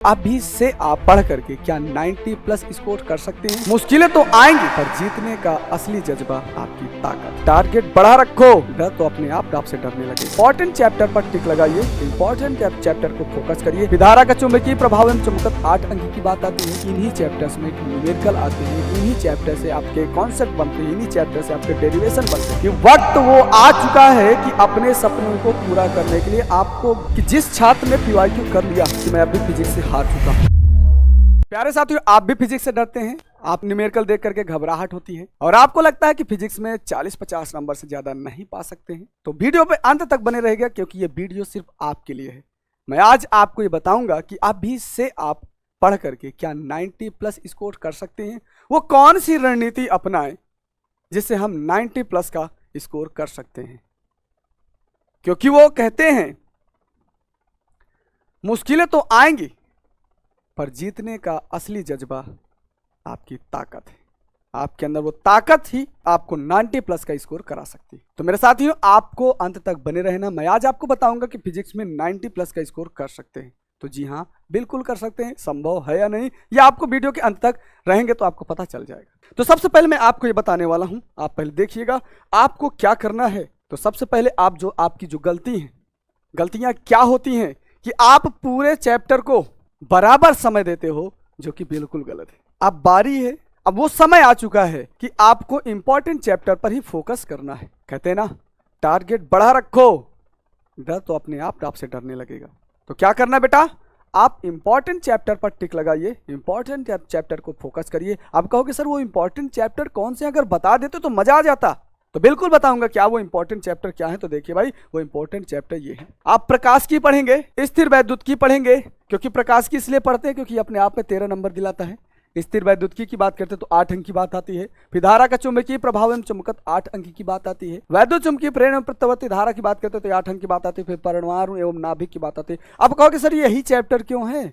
अभी से आप पढ़ करके क्या 90 प्लस स्कोर कर सकते हैं? मुश्किलें तो आएंगी पर जीतने का असली जज्बा आपकी ताकत। टारगेट बढ़ा रखो, डर तो अपने आप से डरने लगे। इंपॉर्टेंट चैप्टर पर टिक लगाइए, इंपॉर्टेंट चैप्टर को फोकस करिए। विधारा का चुंबकीय प्रभाव एवं चुंबकत्व 8 अंक की बात आती है। इन्हीं चैप्टर्स में न्यूमेरिकल आते हैं, इन्हीं चैप्टर से आपके कॉन्सेप्ट बनते हैं, इन्हीं चैप्टर से आपके डेरिवेशन बनते हैं। वक्त वो आ चुका है कि अपने सपनों को पूरा करने के लिए आपको, कि जिस छात्र ने PYQ कर लिया कि मैं अभी फिजिक्स से हार चुका हूं। प्यारे साथियों, आप भी फिजिक्स से डरते हैं, आप न्यूमेरिकल देख करके घबराहट होती है और आपको लगता है कि फिजिक्स में 40-50 नंबर से ज्यादा नहीं पा सकते हैं, तो वीडियो पे अंत तक बने रहेगा क्योंकि ये वीडियो सिर्फ आपके लिए है। मैं आज आपको ये बताऊंगा कि अभी से आप पढ़ करके क्या 90 प्लस स्कोर कर सकते हैं। वो कौन सी रणनीति अपनाएं जिससे हम 90 प्लस का स्कोर कर सकते हैं, क्योंकि वो कहते हैं मुश्किलें तो आएंगी पर जीतने का असली जज्बा आपकी ताकत है। आपके अंदर वो ताकत ही आपको 90 प्लस का स्कोर करा सकती है। तो मेरे साथियों, आपको अंत तक बने रहना। मैं आज आपको बताऊंगा कि फिजिक्स में 90 प्लस का स्कोर कर सकते हैं। तो जी हाँ, बिल्कुल कर सकते हैं। संभव है या नहीं, या आपको वीडियो के अंत तक रहेंगे तो आपको पता चल जाएगा। तो सबसे पहले मैं आपको ये बताने वाला हूं, आप पहले देखिएगा आपको क्या करना है। तो सबसे पहले आपकी जो गलतियां क्या होती हैं कि आप पूरे चैप्टर को बराबर समय देते हो, जो कि बिल्कुल गलत है। अब बारी है, अब वो समय आ चुका है कि आपको इंपॉर्टेंट चैप्टर पर ही फोकस करना है। कहते हैं ना, टारगेट बढ़ा रखो, डर तो अपने आप से डरने लगेगा। तो क्या करना बेटा, आप इंपॉर्टेंट चैप्टर पर टिक लगाइए, इंपॉर्टेंट चैप्टर को फोकस करिए। आप कहोगे सर वो इंपॉर्टेंट चैप्टर कौन से, अगर बता देते तो मजा आ जाता। तो बिल्कुल बताऊंगा क्या वो इंपॉर्टेंट चैप्टर क्या है। तो देखिए भाई, वो इंपॉर्टेंट चैप्टर ये है। आप प्रकाश की पढ़ेंगे, स्थिर वैद्युत की पढ़ेंगे, क्योंकि प्रकाश की इसलिए पढ़ते हैं क्योंकि अपने आप में 13 नंबर दिलाता है। स्थिर वैद्युत की बात करते तो 8 अंक की बात आती है। फिर धारा का चुंबकीय प्रभाव एवं चुंबकत्व 8 अंक की बात आती है। वैद्युत चुंबकीय प्रेरण एवं प्रत्यावर्ती धारा की बात करते तो 8 अंक की बात आती है। फिर परमाणु एवं नाभिक की बात आती है। अब कहोगे सर यही चैप्टर क्यों है?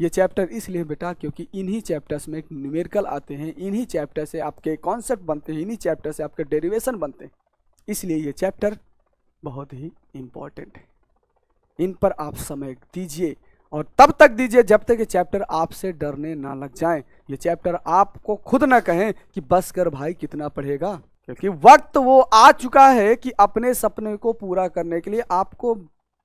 ये चैप्टर इसलिए बेटा क्योंकि इन्हीं चैप्टर्स में न्यूमेरिकल आते हैं, इन्हीं चैप्टर से आपके कॉन्सेप्ट बनते हैं, इन्हीं चैप्टर से आपके डेरिवेशन बनते हैं। इसलिए ये चैप्टर बहुत ही इंपॉर्टेंट है। इन पर आप समय दीजिए और तब तक दीजिए जब तक ये चैप्टर आपसे डरने ना लग जाए। ये चैप्टर आपको खुद ना कहें कि बस कर भाई कितना पढ़ेगा, क्योंकि वक्त वो आ चुका है कि अपने सपने को पूरा करने के लिए आपको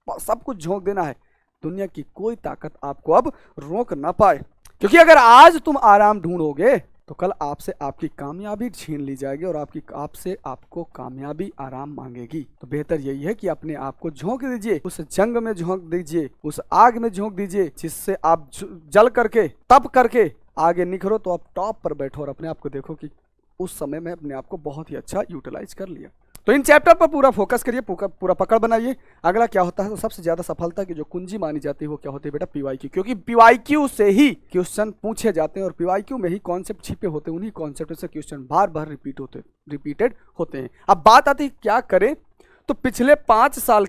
सब कुछ झोंक देना है। दुनिया की कोई ताकत आपको अब रोक ना पाए, क्योंकि अगर आज तुम आराम ढूंढोगे तो कल आपसे आपकी कामयाबी छीन ली जाएगी और आपको कामयाबी आराम मांगेगी। तो बेहतर यही है कि अपने आप को झोंक दीजिए, उस जंग में झोंक दीजिए, उस आग में झोंक दीजिए, जिससे आप जल करके तप करके आगे निखरो तो आप टॉप पर बैठो और अपने आप को देखो कि उस समय में अपने आप को बहुत ही अच्छा यूटिलाइज कर लिया। तो इन चैप्टर पर पूरा फोकस करिए, पूरा पकड़ बनाइए। अगला क्या होता है, तो सबसे ज्यादा सफलता की जो कुंजी मानी जाती है वो क्या होती है बेटा, PYQ। क्योंकि PYQ से ही क्वेश्चन पूछे जाते हैं और PYQ में ही कॉन्सेप्ट छिपे होते हैं, उन्हीं कॉन्सेप्ट से क्वेश्चन बार बार रिपीटेड होते हैं। अब बात आती है क्या करें, तो पिछले 5 साल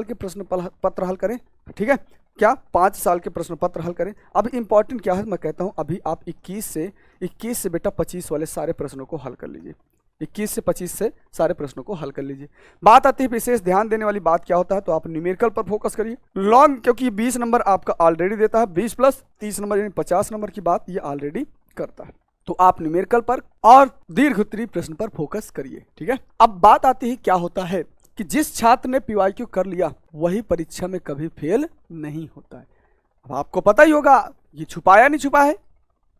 के प्रश्न पत्र हल करें। ठीक है, क्या 5 साल के प्रश्न पत्र हल करें। अब इंपॉर्टेंट क्या है मैं कहता हूं, अभी आप 21 से बेटा 25 वाले सारे प्रश्नों को हल कर लीजिए। 21 से 25 से सारे प्रश्नों को हल कर लीजिए। बात आती है विशेष ध्यान देने वाली बात क्या होता है, तो आप न्यूमेरिकल पर फोकस करिए। लॉन्ग, क्योंकि 20 नंबर आपका ऑलरेडी देता है, 20 प्लस 30 नंबर यानी 50 नंबर की बात ये ऑलरेडी करता है। तो आप न्यूमेरिकल पर और दीर्घ उत्तरीय प्रश्न पर फोकस करिए। ठीक है, अब बात आती है क्या होता है कि जिस छात्र ने PYQ कर लिया वही परीक्षा में कभी फेल नहीं होता है। अब आपको पता ही होगा, ये छुपाया नहीं छुपा है,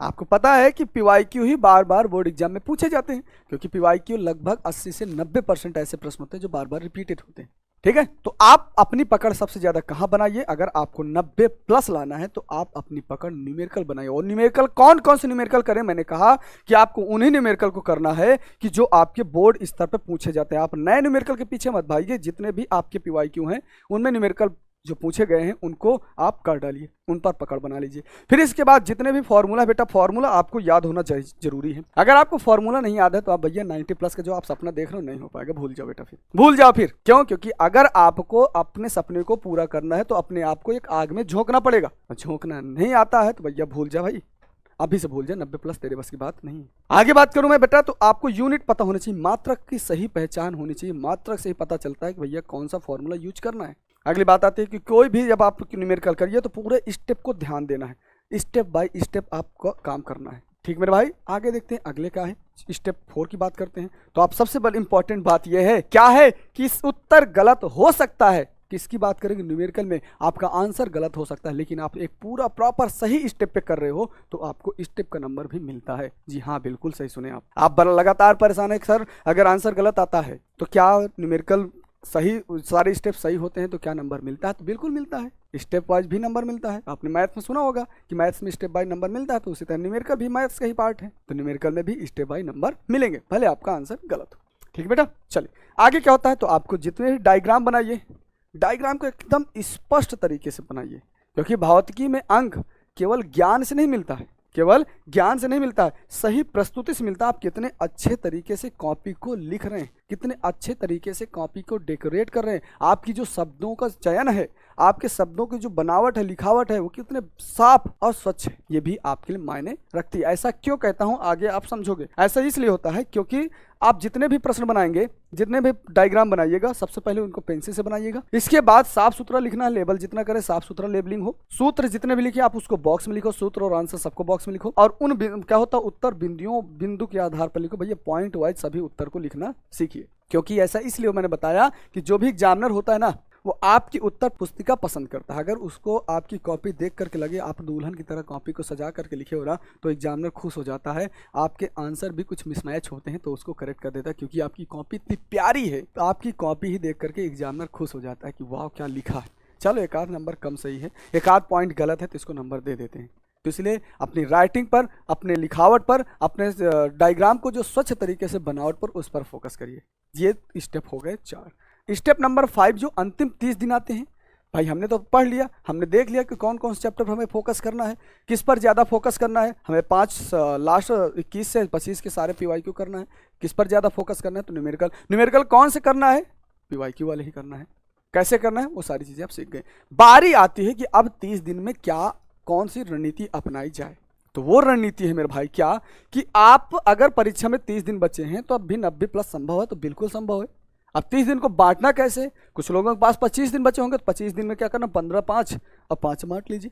आपको पता है कि PYQ ही बार बार बोर्ड एग्जाम में पूछे जाते हैं, क्योंकि PYQ लगभग 80 से 90% ऐसे प्रश्न होते हैं जो बार बार रिपीटेड होते हैं। ठीक है, तो आप अपनी पकड़ सबसे ज्यादा कहां बनाइए, अगर आपको 90 प्लस लाना है तो आप अपनी पकड़ न्यूमेरिकल बनाइए। और न्यूमेरिकल कौन कौन से न्यूमेरिकल करें, मैंने कहा कि आपको उन्हीं न्यूमेरिकल को करना है कि जो आपके बोर्ड स्तर पर पूछे जाते हैं। आप नए न्यूमेरिकल के पीछे मत भाइए, जितने भी आपके PYQ हैं उनमें न्यूमेरिकल जो पूछे गए हैं उनको आप कर डालिए, उन पर पकड़ बना लीजिए। फिर इसके बाद जितने भी फॉर्मूला, बेटा फॉर्मूला आपको याद होना जरूरी है। अगर आपको फॉर्मूला नहीं याद है तो आप भैया 90 प्लस का जो आप सपना देख रहे हो नहीं हो पाएगा, भूल जाओ बेटा, फिर भूल जाओ। फिर क्यों? क्योंकि अगर आपको अपने सपने को पूरा करना है तो अपने आप को एक आग में झोंकना पड़ेगा। झोंकना नहीं आता है तो भैया भूल जा भाई, अभी से भूल जाए, 90 प्लस तेरे बस की बात नहीं। आगे बात करूं मैं बेटा, तो आपको यूनिट पता होना चाहिए, मात्रक की सही पहचान होनी चाहिए। मात्रक से ही पता चलता है कि भैया कौन सा फॉर्मूला यूज करना है। अगली बात आती है कि कोई भी जब आप न्यूमेरिकल करिए तो पूरे स्टेप को ध्यान देना है, स्टेप बाय स्टेप आपको काम करना है। ठीक मेरे भाई, आगे देखते हैं अगले क्या है, स्टेप 4 की बात करते हैं। तो आप सबसे बड़ी इंपॉर्टेंट बात यह है क्या है कि इस उत्तर गलत हो सकता है। किसकी बात करेंगे, न्यूमेरिकल में आपका आंसर गलत हो सकता है, लेकिन आप एक पूरा प्रॉपर सही स्टेप पे कर रहे हो तो आपको स्टेप का नंबर भी मिलता है। जी हाँ, बिल्कुल सही सुने आप लगातार परेशान है सर अगर आंसर गलत आता है तो क्या न्यूमेरिकल सही सारे स्टेप सही होते हैं तो क्या नंबर मिलता है, तो बिल्कुल मिलता है, स्टेप वाइज भी नंबर मिलता है। आपने मैथ्स में सुना होगा कि मैथ्स में स्टेप बाय नंबर मिलता है, तो उसी तरह न्यूमेरिकल भी मैथ्स का ही पार्ट है, तो न्यूमेरिकल में भी स्टेप बाय नंबर मिलेंगे, भले आपका आंसर गलत हो। ठीक बेटा, चलिए आगे क्या होता है, तो आपको जितने भी डायग्राम बनाइए, डायग्राम को एकदम स्पष्ट तरीके से बनाइए, क्योंकि भौतिकी में अंक केवल ज्ञान से नहीं मिलता है, केवल ज्ञान से नहीं मिलता है, सही प्रस्तुति से मिलता है। आप कितने अच्छे तरीके से कॉपी को लिख रहे हैं, कितने अच्छे तरीके से कॉपी को डेकोरेट कर रहे हैं, आपकी जो शब्दों का चयन है, आपके शब्दों की जो बनावट है, लिखावट है, वो कितने साफ और स्वच्छ है, ये भी आपके लिए मायने रखती है। ऐसा क्यों कहता हूं आगे आप समझोगे। ऐसा इसलिए होता है क्योंकि आप जितने भी प्रश्न बनाएंगे, जितने भी डायग्राम बनाइएगा, सबसे पहले उनको पेंसिल से बनाइएगा, इसके बाद साफ सुथरा लिखना है, लेबल जितना करे साफ सुथरा लेबलिंग हो, सूत्र जितने भी लिखे आप उसको बॉक्स में लिखो, सूत्र और आंसर सबको बॉक्स में लिखो, और उन क्या होता है उत्तर बिंदु के आधार पर लिखो। भैया पॉइंट वाइज सभी उत्तर को लिखना सीखिए, क्योंकि ऐसा इसलिए मैंने बताया कि जो भी एग्जामिनर होता है ना, वो आपकी उत्तर पुस्तिका पसंद करता है। अगर उसको आपकी कॉपी देख करके लगे आप दुल्हन की तरह कॉपी को सजा करके लिखे हो ना, तो एग्जामिनर खुश हो जाता है। आपके आंसर भी कुछ मिसमैच होते हैं तो उसको करेक्ट कर देता है, क्योंकि आपकी कॉपी इतनी प्यारी है, तो आपकी कॉपी ही देख करके एग्जामिनर खुश हो जाता है कि वाह क्या लिखा है। चलो एक आध नंबर कम सही है, एक आध पॉइंट गलत है तो इसको नंबर दे देते हैं। तो इसलिए अपनी राइटिंग पर, अपने लिखावट पर, अपने डायग्राम को जो स्वच्छ तरीके से बनावट पर, उस पर फोकस करिए। ये स्टेप हो गए 4। स्टेप नंबर 5 जो अंतिम 30 दिन आते हैं, भाई हमने तो पढ़ लिया, हमने देख लिया कि कौन कौन से चैप्टर पर हमें फोकस करना है, किस पर ज़्यादा फोकस करना है। हमें 5 लास्ट 21 से 25 के सारे PYQ करना है, किस पर ज़्यादा फोकस करना है, तो न्यूमेरिकल कौन से करना है, PYQ वाले ही करना है। कैसे करना है वो सारी चीज़ें आप सीख गए। बारी आती है कि अब 30 दिन में क्या कौन सी रणनीति अपनाई जाए। तो वो रणनीति है मेरे भाई क्या कि आप अगर परीक्षा में 30 दिन बचे हैं तो अब भी 90+ संभव है, तो बिल्कुल संभव है। अब 30 दिन को बांटना कैसे, कुछ लोगों के पास 25 दिन बचे होंगे तो 25 दिन में क्या करना, 15 5 और 5 बांट लीजिए।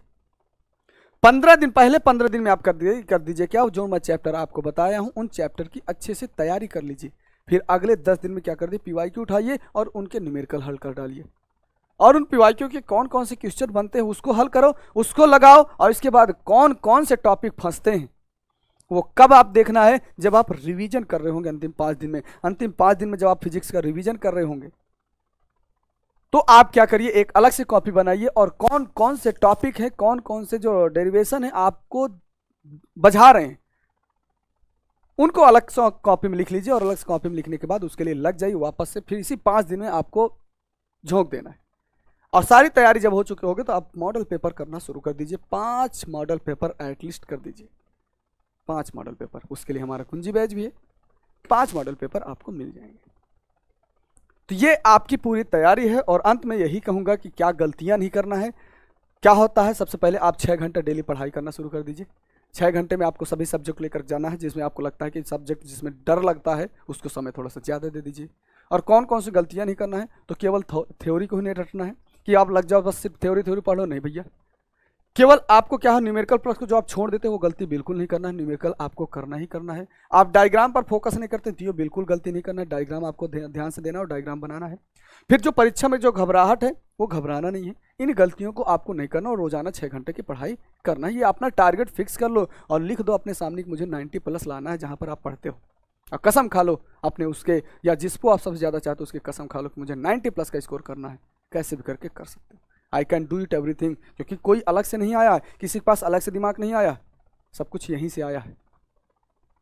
15 दिन पहले 15 दिन में आप कर दीजिए क्या, जो मैं चैप्टर आपको बताया हूं उन चैप्टर की अच्छे से तैयारी कर लीजिए। फिर अगले 10 दिन में क्या कर दिए, PYQ उठाइए और उनके न्यूमेरिकल हल कर डालिए, और उन PYQ के कौन कौन से क्वेश्चन बनते हैं उसको हल करो, उसको लगाओ, और इसके बाद कौन कौन से टॉपिक फंसते हैं वो कब आप देखना है, जब आप रिवीजन कर रहे होंगे अंतिम 5 दिन में। अंतिम 5 दिन में जब आप फिजिक्स का रिवीजन कर रहे होंगे तो आप क्या करिए, एक अलग से कॉपी बनाइए, और कौन कौन से टॉपिक है, कौन कौन से जो डेरिवेशन है आपको बझा रहे हैं, उनको अलग से कॉपी में लिख लीजिए, और अलग से कॉपी में लिखने के बाद उसके लिए लग जाइए वापस से। फिर इसी 5 दिन में आपको झोंक देना है, और सारी तैयारी जब हो चुके होगे तो आप मॉडल पेपर करना शुरू कर दीजिए। 5 मॉडल पेपर एटलीस्ट कर दीजिए, 5 मॉडल पेपर। उसके लिए हमारा कुंजी बैच भी है, 5 मॉडल पेपर आपको मिल जाएंगे। तो ये आपकी पूरी तैयारी है, और अंत में यही कहूंगा कि क्या गलतियां नहीं करना है। क्या होता है, सबसे पहले आप 6 घंटे डेली पढ़ाई करना शुरू कर दीजिए। 6 घंटे में आपको सभी सब्जेक्ट लेकर जाना है, जिसमें आपको लगता है कि सब्जेक्ट जिसमें डर लगता है उसको समय थोड़ा सा ज़्यादा दे दीजिए। और कौन कौन सी गलतियां नहीं करना है, तो केवल थ्योरी को ही नहीं रटना है कि आप लग जाओ बस सिर्फ थ्योरी पढ़ो, नहीं भैया। केवल आपको क्या है, न्यूमेरिकल प्लस को जो आप छोड़ देते हैं वो गलती बिल्कुल नहीं करना है, न्यूमेरिकल आपको करना ही करना है। आप डायग्राम पर फोकस नहीं करते तो ये बिल्कुल गलती नहीं करना है, डायग्राम आपको ध्यान से देना और डायग्राम बनाना है। फिर जो परीक्षा में जो घबराहट है वो घबराना नहीं है, इन गलतियों को आपको नहीं करना, और रोजाना 6 घंटे की पढ़ाई करना है। ये अपना टारगेट फिक्स कर लो और लिख दो अपने सामने कि मुझे 90+ लाना है जहाँ पर आप पढ़ते हो, और कसम खा लो अपने उसके, या जिसको आप सबसे ज़्यादा चाहते हो उसकी कसम खा लो कि मुझे 90+ का स्कोर करना है। कैसे भी करके कर सकते हो, I can do it everything, क्योंकि कोई अलग से नहीं आया है, किसी के पास अलग से दिमाग नहीं आया, सब कुछ यहीं से आया है।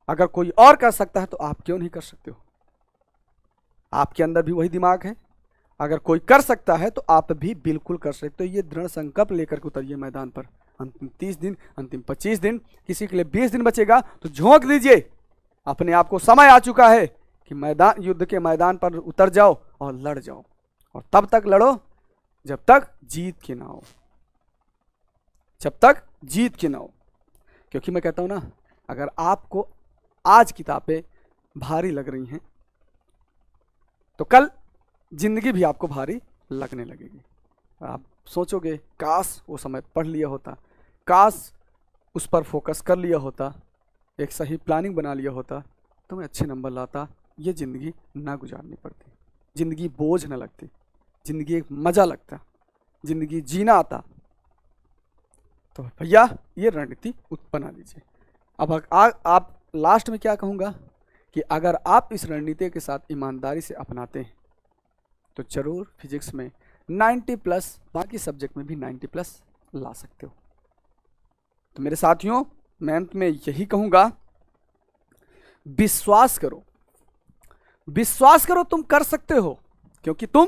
अगर कोई और कर सकता है तो आप क्यों नहीं कर सकते हो, आपके अंदर भी वही दिमाग है। अगर कोई कर सकता है तो आप भी बिल्कुल कर सकते हो। ये दृढ़ संकल्प लेकर के उतरिए मैदान पर। अंतिम 30 दिन, अंतिम 25 दिन, किसी के लिए 20 दिन बचेगा तो झोंक दीजिए अपने आप को। समय आ चुका है कि मैदान, युद्ध के मैदान पर उतर जाओ और लड़ जाओ, और तब तक लड़ो जब तक जीत के ना हो, जब तक जीत के ना हो। क्योंकि मैं कहता हूं ना, अगर आपको आज किताबें भारी लग रही हैं तो कल जिंदगी भी आपको भारी लगने लगेगी। आप सोचोगे काश वो समय पढ़ लिया होता, काश उस पर फोकस कर लिया होता, एक सही प्लानिंग बना लिया होता तो मैं अच्छे नंबर लाता, ये ज़िंदगी ना गुजारनी पड़ती, ज़िंदगी बोझ ना लगती, ज़िंदगी एक मज़ा लगता, ज़िंदगी जीना आता। तो भैया ये रणनीति बना लीजिए। अब आप लास्ट में क्या कहूँगा कि अगर आप इस रणनीति के साथ ईमानदारी से अपनाते हैं तो ज़रूर फिजिक्स में 90 प्लस, बाकी सब्जेक्ट में भी 90 प्लस ला सकते हो। तो मेरे साथियों मैं अंत में यही कहूँगा, विश्वास करो, विश्वास करो, तुम कर सकते हो, क्योंकि तुम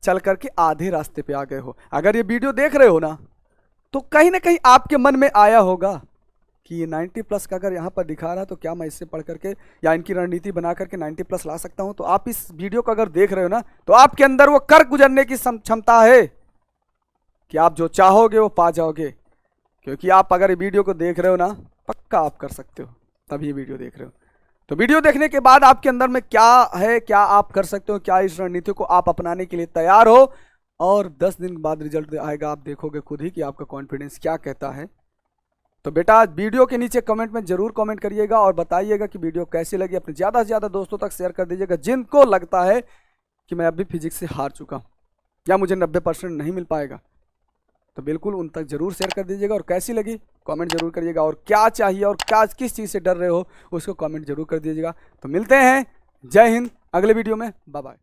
चल करके आधे रास्ते पे आ गए हो। अगर ये वीडियो देख रहे हो ना तो कहीं ना कहीं आपके मन में आया होगा कि ये 90 प्लस का अगर यहाँ पर दिखा रहा तो क्या मैं इससे पढ़ करके या इनकी रणनीति बना करके 90 प्लस ला सकता हूँ। तो आप इस वीडियो को अगर देख रहे हो ना तो आपके अंदर वो कर गुजरने की क्षमता है कि आप जो चाहोगे वो पा जाओगे, क्योंकि आप अगर ये वीडियो को देख रहे हो ना पक्का आप कर सकते हो, तभी ये वीडियो देख रहे हो। तो वीडियो देखने के बाद आपके अंदर में क्या है, क्या आप कर सकते हो, क्या इस रणनीति को आप अपनाने के लिए तैयार हो, और 10 दिन बाद रिजल्ट आएगा, आप देखोगे खुद ही कि आपका कॉन्फिडेंस क्या कहता है। तो बेटा वीडियो के नीचे कमेंट में जरूर कमेंट करिएगा और बताइएगा कि वीडियो कैसी लगी। अपने ज़्यादा से ज़्यादा दोस्तों तक शेयर कर दीजिएगा जिनको लगता है कि मैं अभी फिजिक्स से हार चुका हूँ या मुझे 90% नहीं मिल पाएगा, तो बिल्कुल उन तक जरूर शेयर कर दीजिएगा। और कैसी लगी कमेंट जरूर करिएगा, और क्या चाहिए और क्या किस चीज़ से डर रहे हो उसको कमेंट जरूर कर दीजिएगा। तो मिलते हैं, जय हिंद, अगले वीडियो में, बाय बाय।